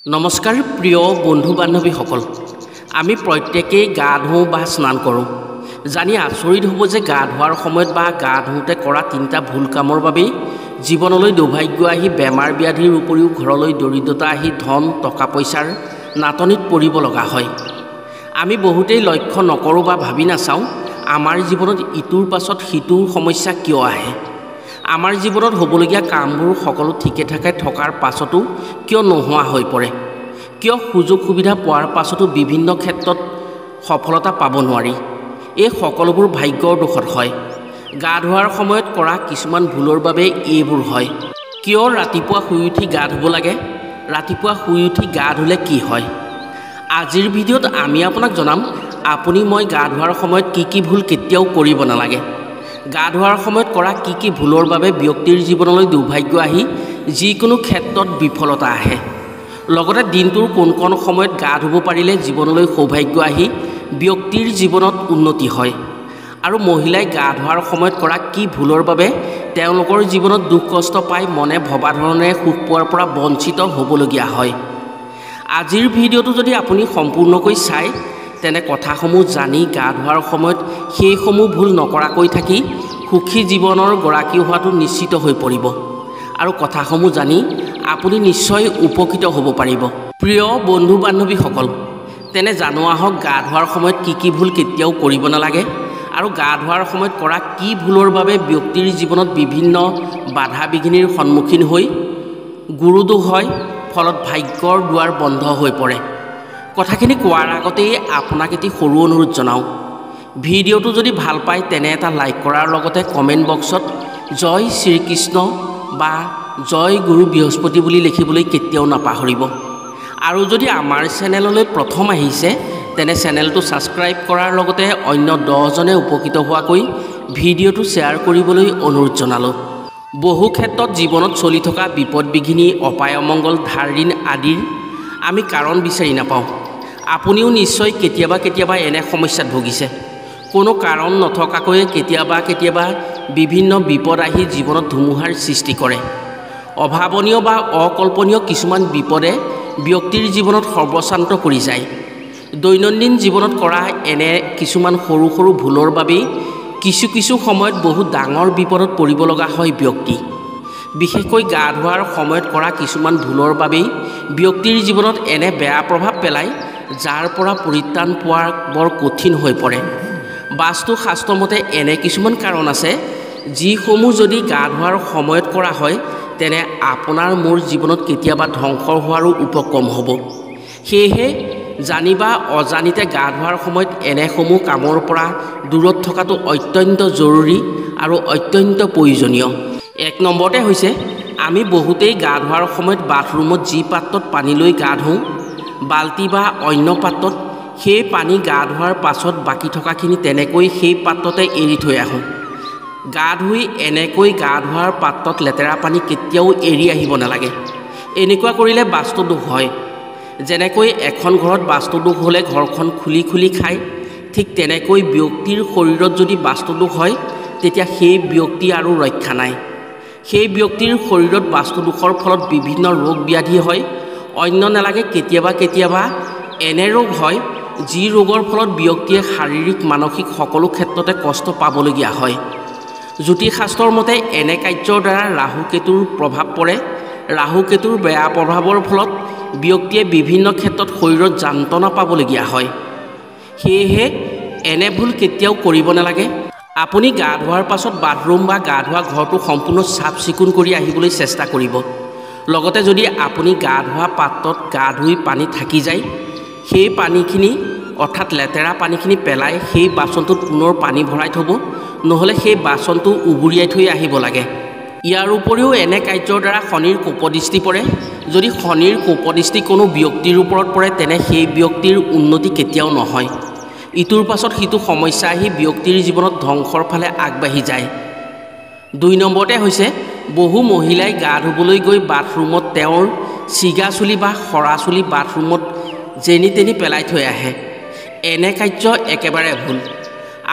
নমস্কাৰ প্ৰিয় বন্ধু বান্ধৱীসকল, আমি প্ৰত্যেকেই গা ধুওঁ বা স্নান কৰোঁ। জানি আচৰিত হ'ব যে গা ধোৱাৰ সময়ত বা গা ধুওঁতে কৰা তিনিটা ভুল কামৰ বাবেই জীৱনলৈ দুৰ্ভাগ্য আহি বেমাৰ ব্যাধিৰ উপৰিও ঘৰলৈ দৰিদ্ৰতা আহি ধন টকা পইচাৰ নাটনিত পৰিব লগা হয়। আমি বহুতেই লক্ষ্য নকৰোঁ বা ভাবি নাচাওঁ আমাৰ জীৱনত ইটোৰ পাছত সিটোৰ সমস্যা কিয় আহে। আমাৰ জীৱনত হ'বলগীয়া কামবোৰ সকলো ঠিকে ঠাকে থকাৰ পাছতো কিয় নোহোৱা হৈ পৰে, কিয় সুযোগ সুবিধা পোৱাৰ পাছতো বিভিন্ন ক্ষেত্ৰত সফলতা পাব নোৱাৰি। এই সকলোবোৰ ভাগ্যৰ দোষত হয়। গা ধোৱাৰ সময়ত কৰা কিছুমান ভুলৰ বাবে এইবোৰ হয়। কিয় ৰাতিপুৱা শুই উঠি গা ধুব লাগে, ৰাতিপুৱা শুই উঠি গা ধুলে কি হয়। আজিৰ ভিডিঅ'ত আমি আপোনাক জনাম আপুনি মই গা ধোৱাৰ সময়ত কি ভুল কেতিয়াও কৰিব নালাগে। গা ধোৱাৰ সময়ত কৰা কি ভুলৰ বাবে ব্যক্তিৰ জীৱনলৈ দুৰ্ভাগ্য আহি যিকোনো ক্ষেত্ৰত বিফলতা আহে। লগতে দিনটোৰ কোন সময়ত গা ধুব পাৰিলে জীৱনলৈ সৌভাগ্য আহি ব্যক্তিৰ জীৱনত উন্নতি হয়। আৰু মহিলাই গা ধোৱাৰ সময়ত কৰা কি ভুলৰ বাবে তেওঁলোকৰ জীৱনত দুখ কষ্ট পাই মনে ভবা ধৰণে সুখ পোৱাৰ পৰা বঞ্চিত হ'বলগীয়া হয়। আজিৰ ভিডিঅ'টো যদি আপুনি সম্পূৰ্ণকৈ চায় তেনে কথাসমূহ জানি গা ধোৱাৰ সময়ত সেইসমূহ ভুল নকৰাকৈ থাকি সুখী জীৱনৰ গৰাকী হোৱাটো নিশ্চিত হৈ পৰিব। আৰু কথাসমূহ জানি আপুনি নিশ্চয় উপকৃত হ'ব পাৰিব। প্ৰিয় বন্ধু বান্ধৱীসকল, তেনে জানো আহক গা ধোৱাৰ সময়ত কি ভুল কেতিয়াও কৰিব নালাগে আৰু গা ধোৱাৰ সময়ত কৰা কি ভুলৰ বাবে ব্যক্তিৰ জীৱনত বিভিন্ন বাধা বিঘিনিৰ সন্মুখীন হৈ গুৰুদোষ হয়, ফলত ভাগ্যৰ দুৱাৰ বন্ধ হৈ পৰে। কথাখিনি কোৱাৰ আগতেই আপোনাক এটি সৰু অনুৰোধ জনাওঁ। ভিডিঅ'টো যদি ভাল পায় তেনে এটা লাইক কৰাৰ লগতে কমেণ্ট বক্সত জয় শ্ৰীকৃষ্ণ বা জয় গুৰু বৃহস্পতি বুলি লিখিবলৈ কেতিয়াও নাপাহৰিব। আৰু যদি আমাৰ চেনেললৈ প্ৰথম আহিছে তেনে চেনেলটো ছাবস্ক্ৰাইব কৰাৰ লগতে অন্য 10জনে উপকৃত হোৱাকৈ ভিডিঅ'টো শ্বেয়াৰ কৰিবলৈ অনুৰোধ জনালোঁ। বহু ক্ষেত্ৰত জীৱনত চলি থকা বিপদ বিঘিনি অপায় অমংগল ধাৰ ঋণ আদিৰ আমি কাৰণ বিচাৰি নাপাওঁ। আপুনিও নিশ্চয় কেতিয়াবা এনে সমস্যাত ভুগিছে। কোনো কাৰণ নথকাকৈয়ে কেতিয়াবা বিভিন্ন বিপদ আহি জীৱনত ধুমুহাৰ সৃষ্টি কৰে। অভাৱনীয় বা অকল্পনীয় কিছুমান বিপদে ব্যক্তিৰ জীৱনত সৰ্বশান্ত কৰি যায়। দৈনন্দিন জীৱনত কৰা এনে কিছুমান সৰু ভুলৰ বাবেই কিছু সময়ত বহুত ডাঙৰ বিপদত পৰিব লগা হয় ব্যক্তি। বিশেষকৈ গা ধোৱাৰ সময়ত কৰা কিছুমান ভুলৰ বাবেই ব্যক্তিৰ জীৱনত এনে বেয়া প্ৰভাৱ পেলায় যাৰ পৰা পৰিত্ৰাণ পোৱা বৰ কঠিন হৈ পৰে। বাস্তু শাস্ত্ৰমতে এনে কিছুমান কাৰণ আছে যিসমূহ যদি গা ধোৱাৰ সময়ত কৰা হয় তেনে আপোনাৰ মোৰ জীৱনত কেতিয়াবা ধ্বংস হোৱাৰো উপক্ৰম হ'ব। সেয়েহে জানি বা অজানিতে গা ধোৱাৰ সময়ত এনেসমূহ কামৰ পৰা দূৰত থকাটো অত্যন্ত জৰুৰী আৰু অত্যন্ত প্ৰয়োজনীয়। 1 নম্বৰতে হৈছে আমি বহুতেই গা ধোৱাৰ সময়ত বাথৰুমত যি পাত্ৰত পানী লৈ গা ধুওঁ, বাল্টি বা অন্য পাত্ৰত সেই পানী গা ধোৱাৰ পাছত বাকী থকাখিনি তেনেকৈ সেই পাত্ৰতে এৰি থৈ আহোঁ। গা ধুই এনেকৈ গা ধোৱাৰ পাত্ৰত লেতেৰা পানী কেতিয়াও এৰি আহিব নালাগে। এনেকুৱা কৰিলে বাস্তুদোষ হয়। যেনেকৈ এখন ঘৰত বাস্তুদোষ হ'লে ঘৰখন খুলি খায়, ঠিক তেনেকৈ ব্যক্তিৰ শৰীৰত যদি বাস্তুদোষ হয় তেতিয়া সেই ব্যক্তি আৰু ৰক্ষা নাই। সেই ব্যক্তিৰ শৰীৰত বাস্তুদোষৰ ফলত বিভিন্ন ৰোগ ব্যাধি হয়। অন্য নালাগে কেতিয়াবা এনে ৰোগ হয় যি ৰোগৰ ফলত ব্যক্তিয়ে শাৰীৰিক মানসিক সকলো ক্ষেত্ৰতে কষ্ট পাবলগীয়া হয়। জ্যোতিষশাস্ত্ৰৰ মতে এনে কাৰ্যৰ দ্বাৰা ৰাহু কেতুৰ প্ৰভাৱ পৰে। ৰাহু কেতুৰ বেয়া প্ৰভাৱৰ ফলত ব্যক্তিয়ে বিভিন্ন ক্ষেত্ৰত শৰীৰত যান্ত্ৰণা পাবলগীয়া হয়। সেয়েহে এনে ভুল কেতিয়াও কৰিব নালাগে। আপুনি গা ধোৱাৰ পাছত বাথৰুম বা গা ধোৱা ঘৰটো সম্পূৰ্ণ চাফ চিকুণ কৰি আহিবলৈ চেষ্টা কৰিব। লগতে যদি আপুনি গা ধোৱা পাত্ৰত গা ধুই পানী থাকি যায় সেই পানীখিনি অৰ্থাৎ লেতেৰা পানীখিনি পেলাই সেই বাচনটোত পুনৰ পানী ভৰাই থ'ব, নহ'লে সেই বাচনটো উবুৰিয়াই থৈ আহিব লাগে। ইয়াৰ উপৰিও এনে কাৰ্যৰ দ্বাৰা শনিৰ কোপদৃষ্টি পৰে। যদি শনিৰ কোপদৃষ্টি কোনো ব্যক্তিৰ ওপৰত পৰে তেনে সেই ব্যক্তিৰ উন্নতি কেতিয়াও নহয়। ইটোৰ পাছত সিটো সমস্যা আহি ব্যক্তিৰ জীৱনত ধ্বংসৰ ফালে আগবাঢ়ি যায়। 2 নম্বৰতে হৈছে বহু মহিলাই গা ধুবলৈ গৈ বাথৰুমত তেওঁৰ ছিগা চুলি বা সৰা চুলি বাথৰুমত যেনি তেনি পেলাই থৈ আহে। এনে কাৰ্য একেবাৰে ভুল।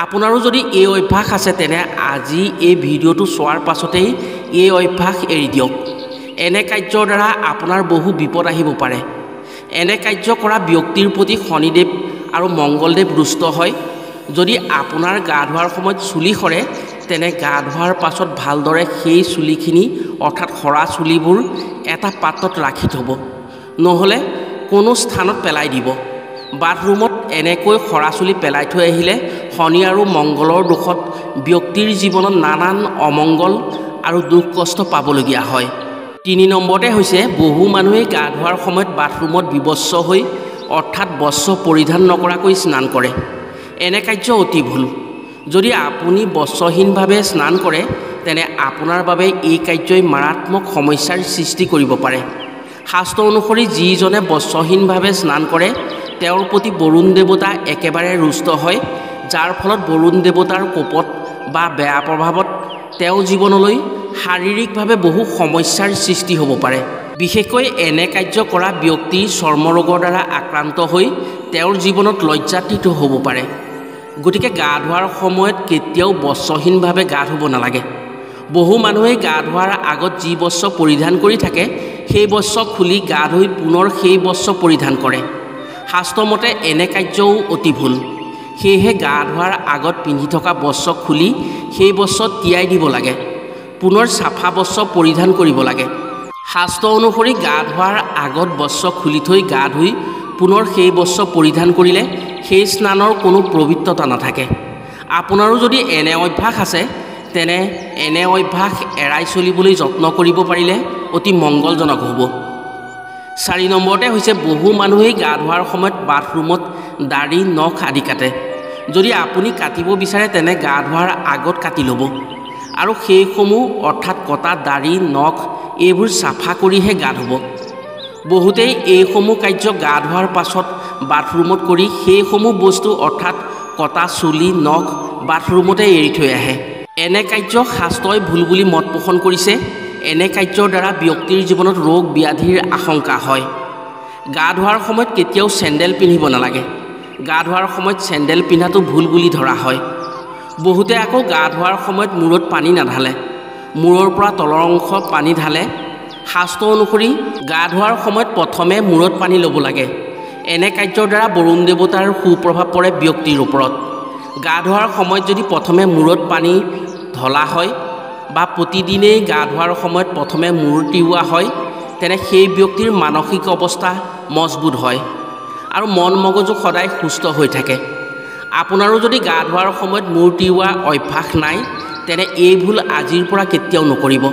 আপোনাৰো যদি এই অভ্যাস আছে তেনে আজি এই ভিডিঅ'টো চোৱাৰ পাছতেই এই অভ্যাস এৰি দিয়ক। এনে কাৰ্যৰ দ্বাৰা আপোনাৰ বহু বিপদ আহিব পাৰে। এনে কাৰ্য কৰা ব্যক্তিৰ প্ৰতি শনিদেৱ আৰু মংগলদেৱ ৰুষ্ট হয়। যদি আপোনাৰ গা ধোৱাৰ সময়ত চুলি সৰে তেনে গা ধোৱাৰ পাছত ভালদৰে সেই চুলিখিনি অৰ্থাৎ সৰা চুলিবোৰ এটা পাত্ৰত ৰাখি থ'ব, নহ'লে কোনো স্থানত পেলাই দিব। বাথৰুমত এনেকৈ সৰা চুলি পেলাই থৈ আহিলে শনি আৰু মংগলৰ দোষত ব্যক্তিৰ জীৱনত নানান অমংগল আৰু দুখ কষ্ট পাবলগীয়া হয়। 3 নম্বৰতে হৈছে বহু মানুহে গা ধোৱাৰ সময়ত বাথৰুমত বিবস্ত্ৰ হৈ অৰ্থাৎ বস্ত্ৰ পৰিধান নকৰাকৈ স্নান কৰে। এনে কাৰ্য অতি ভুল। যদি আপুনি বস্ত্ৰহীনভাৱে স্নান কৰে তেনে আপোনাৰ বাবে এই কাৰ্যই মাৰাত্মক সমস্যাৰ সৃষ্টি কৰিব পাৰে। শাস্ত্ৰ অনুসৰি যিজনে বস্ত্ৰহীনভাৱে স্নান কৰে তেওঁৰ প্ৰতি বৰুণ দেৱতা একেবাৰে ৰুষ্ট হয়, যাৰ ফলত বৰুণ দেৱতাৰ কোপত বা বেয়া প্ৰভাৱত তেওঁ জীৱনলৈ শাৰীৰিকভাৱে বহু সমস্যাৰ সৃষ্টি হ'ব পাৰে। বিশেষকৈ এনে কাৰ্য কৰা ব্যক্তিৰ চৰ্মৰোগৰ দ্বাৰা আক্ৰান্ত হৈ তেওঁৰ জীৱনত লজ্জাতীত হ'ব পাৰে। গতিকে গা ধোৱাৰ সময়ত কেতিয়াও বস্ত্ৰহীনভাৱে গা ধুব নালাগে। বহু মানুহে গা ধোৱাৰ আগত যি বস্ত্ৰ পৰিধান কৰি থাকে সেই বস্ত্ৰ খুলি গা ধুই পুনৰ সেই বস্ত্ৰ পৰিধান কৰে। শাস্ত্ৰমতে এনে কাৰ্যও অতি ভুল। সেয়েহে গা ধোৱাৰ আগত পিন্ধি থকা বস্ত্ৰ খুলি সেই বস্ত্ৰ তিয়াই দিব লাগে, পুনৰ চাফা বস্ত্ৰ পৰিধান কৰিব লাগে। শাস্ত্ৰ অনুসৰি গা ধোৱাৰ আগত বস্ত্ৰ খুলি থৈ গা ধুই পুনৰ সেই বস্ত্ৰ পৰিধান কৰিলে সেই স্নানৰ কোনো পবিত্ৰতা নাথাকে। আপোনাৰো যদি এনে অভ্যাস আছে তেনে এনে অভ্যাস এৰাই চলিবলৈ যত্ন কৰিব পাৰিলে অতি মংগলজনক হ'ব। 4 নম্বৰতে হৈছে বহু মানুহেই গা ধোৱাৰ সময়ত বাথৰুমত দাড়ি নখ আদি কাটে। যদি আপুনি কাটিব বিচাৰে তেনে গা ধোৱাৰ আগত কাটি ল'ব আৰু সেইসমূহ অৰ্থাৎ কটা দাড়ি নখ এইবোৰ চাফা কৰিহে গা ধুব। বহুতেই এইসমূহ কাৰ্য গা ধোৱাৰ পাছত বাথৰুমত কৰি সেইসমূহ বস্তু অৰ্থাৎ কটা চুলি নখ বাথৰুমতে এৰি থৈ আহে। এনে কাৰ্য শাস্ত্ৰই ভুল বুলি মত পোষণ কৰিছে। এনে কাৰ্যৰ দ্বাৰা ব্যক্তিৰ জীৱনত ৰোগ ব্যাধিৰ আশংকা হয়। গা ধোৱাৰ সময়ত কেতিয়াও চেণ্ডেল পিন্ধিব নালাগে। গা ধোৱাৰ সময়ত চেণ্ডেল পিন্ধাটো ভুল বুলি ধৰা হয়। বহুতে আকৌ গা ধোৱাৰ সময়ত মূৰত পানী নাঢালে, মূৰৰ পৰা তলৰ অংশ পানী ঢালে। শাস্ত্ৰ অনুসৰি গা ধোৱাৰ সময়ত প্ৰথমে মূৰত পানী ল'ব লাগে। এনে কাৰ্যৰ দ্বাৰা বৰুণ দেৱতাৰ সুপ্ৰভাৱ পৰে ব্যক্তিৰ ওপৰত। গা ধোৱাৰ সময়ত যদি প্ৰথমে মূৰত পানী ঢলা হয় বা প্ৰতিদিনেই গা ধোৱাৰ সময়ত প্ৰথমে মূৰ টিওৱা হয় তেনে সেই ব্যক্তিৰ মানসিক অৱস্থা মজবুত হয় আৰু মন মগজু সদায় সুস্থ হৈ থাকে। আপোনাৰো যদি গা ধোৱাৰ সময়ত মূৰ টিওৱা অভ্যাস নাই তেনে এই ভুল আজিৰ পৰা কেতিয়াও নকৰিব।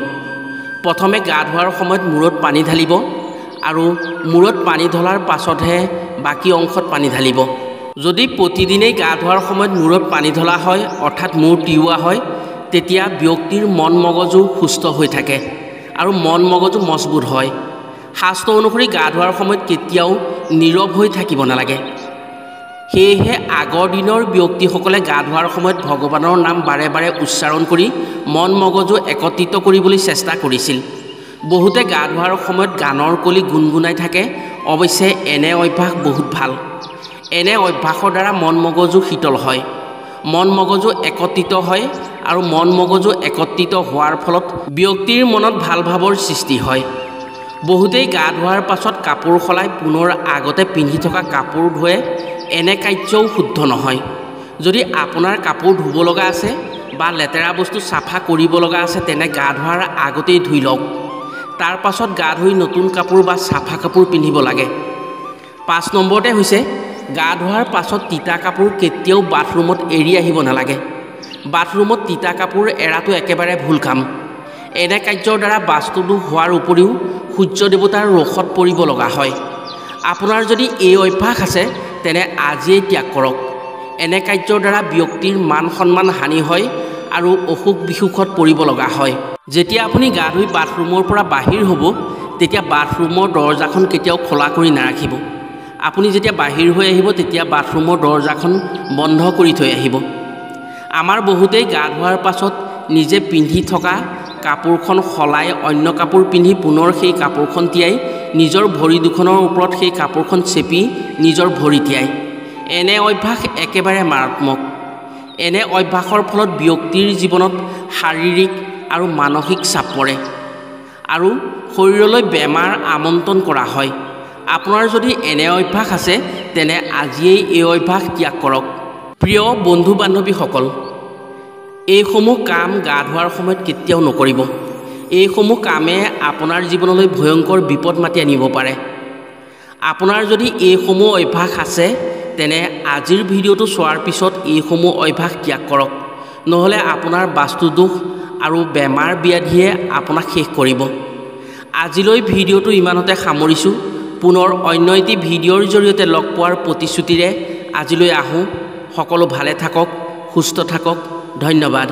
প্ৰথমে গা ধোৱাৰ সময়ত মূৰত পানী ঢালিব আৰু মূৰত পানী ঢলাৰ পাছতহে বাকী অংশত পানী ঢালিব। যদি প্ৰতিদিনেই গা ধোৱাৰ সময়ত মূৰত পানী ঢলা হয় অৰ্থাৎ মূৰ টিওৱা হয় তেতিয়া ব্যক্তিৰ মন মগজু সুস্থ হৈ থাকে আৰু মন মগজু মজবুত হয়। শাস্ত্ৰ অনুসৰি গা ধোৱাৰ সময়ত কেতিয়াও নীৰৱ হৈ থাকিব নালাগে। সেয়েহে আগৰ দিনৰ ব্যক্তিসকলে গা ধোৱাৰ সময়ত ভগৱানৰ নাম বাৰে বাৰে উচ্চাৰণ কৰি মন মগজু একত্ৰিত কৰিবলৈ চেষ্টা কৰিছিল। বহুতে গা ধোৱাৰ সময়ত গানৰ কলি গুণগুণাই থাকে। অৱশ্যে এনে অভ্যাস বহুত ভাল। এনে অভ্যাসৰ দ্বাৰা মন মগজু শীতল হয়, মন মগজু একত্ৰিত হয় আৰু মন মগজু একত্ৰিত হোৱাৰ ফলত ব্যক্তিৰ মনত ভাল ভাৱৰ সৃষ্টি হয়। বহুতেই গা ধোৱাৰ পাছত কাপোৰ সলাই পুনৰ আগতে পিন্ধি থকা কাপোৰ ধুৱে। এনে কাৰ্যও শুদ্ধ নহয়। যদি আপোনাৰ কাপোৰ ধুব লগা আছে বা লেতেৰা বস্তু চাফা কৰিব লগা আছে তেনে গা ধোৱাৰ আগতেই ধুই লওক। তাৰ পাছত গা ধুই নতুন কাপোৰ বা চাফা কাপোৰ পিন্ধিব লাগে। 5 নম্বৰতে হৈছে গা ধোৱাৰ পাছত তিতা কাপোৰ কেতিয়াও বাথৰুমত এৰি আহিব নালাগে। বাথৰুমত তিতা কাপোৰ এৰাটো একেবাৰে ভুল কাম। এনে কাৰ্যৰ দ্বাৰা বাস্তুদোষ হোৱাৰ উপৰিও সূৰ্য দেৱতাৰ ৰোষত পৰিব লগা হয়। আপোনাৰ যদি এই অভ্যাস আছে তেনে আজিয়েই ত্যাগ কৰক। এনে কাৰ্যৰ দ্বাৰা ব্যক্তিৰ মান সন্মান হানি হয় আৰু অসুখ বিসুখত পৰিব লগা হয়। যেতিয়া আপুনি গা ধুই বাথৰুমৰ পৰা বাহিৰ হ'ব তেতিয়া বাথৰুমৰ দৰজাখন কেতিয়াও খোলা কৰি নাৰাখিব। আপুনি যেতিয়া বাহিৰ হৈ আহিব তেতিয়া বাথৰুমৰ দৰজাখন বন্ধ কৰি থৈ আহিব। আমাৰ বহুতেই গা ধোৱাৰ পাছত নিজে পিন্ধি থকা কাপোৰখন সলাই অন্য কাপোৰ পিন্ধি পুনৰ সেই কাপোৰখন তিয়াই নিজৰ ভৰি দুখনৰ ওপৰত সেই কাপোৰখন চেপি নিজৰ ভৰি তিয়াই। এনে অভ্যাস একেবাৰে মাৰাত্মক। এনে অভ্যাসৰ ফলত ব্যক্তিৰ জীৱনত শাৰীৰিক আৰু মানসিক চাপ পৰে আৰু শৰীৰলৈ বেমাৰ আমন্ত্ৰণ কৰা হয় আপোনাৰ যদি এনে অভ্যাস আছে তেনে আজিয়েই এই অভ্যাস ত্যাগ কৰক। প্ৰিয় বন্ধু বান্ধৱীসকল, এইসমূহ কাম গা ধোৱাৰ সময়ত কেতিয়াও নকৰিব। এইসমূহ কামে আপোনাৰ জীৱনলৈ ভয়ংকৰ বিপদ মাতি আনিব পাৰে। আপোনাৰ যদি এইসমূহ অভ্যাস আছে তেনে আজিৰ ভিডিঅ'টো চোৱাৰ পিছত এইসমূহ অভ্যাস ত্যাগ কৰক, নহ'লে আপোনাৰ বাস্তুদোষ আৰু বেমাৰ ব্যাধিয়ে আপোনাক শেষ কৰিব। আজিলৈ ভিডিঅ'টো ইমানতে সামৰিছোঁ। পুনৰ অন্য এটি ভিডিঅ'ৰ জৰিয়তে লগ পোৱাৰ প্ৰতিশ্ৰুতিৰে আজিলৈ আহোঁ। সকলো ভালে থাকক, সুস্থ থাকক। ধন্যবাদ।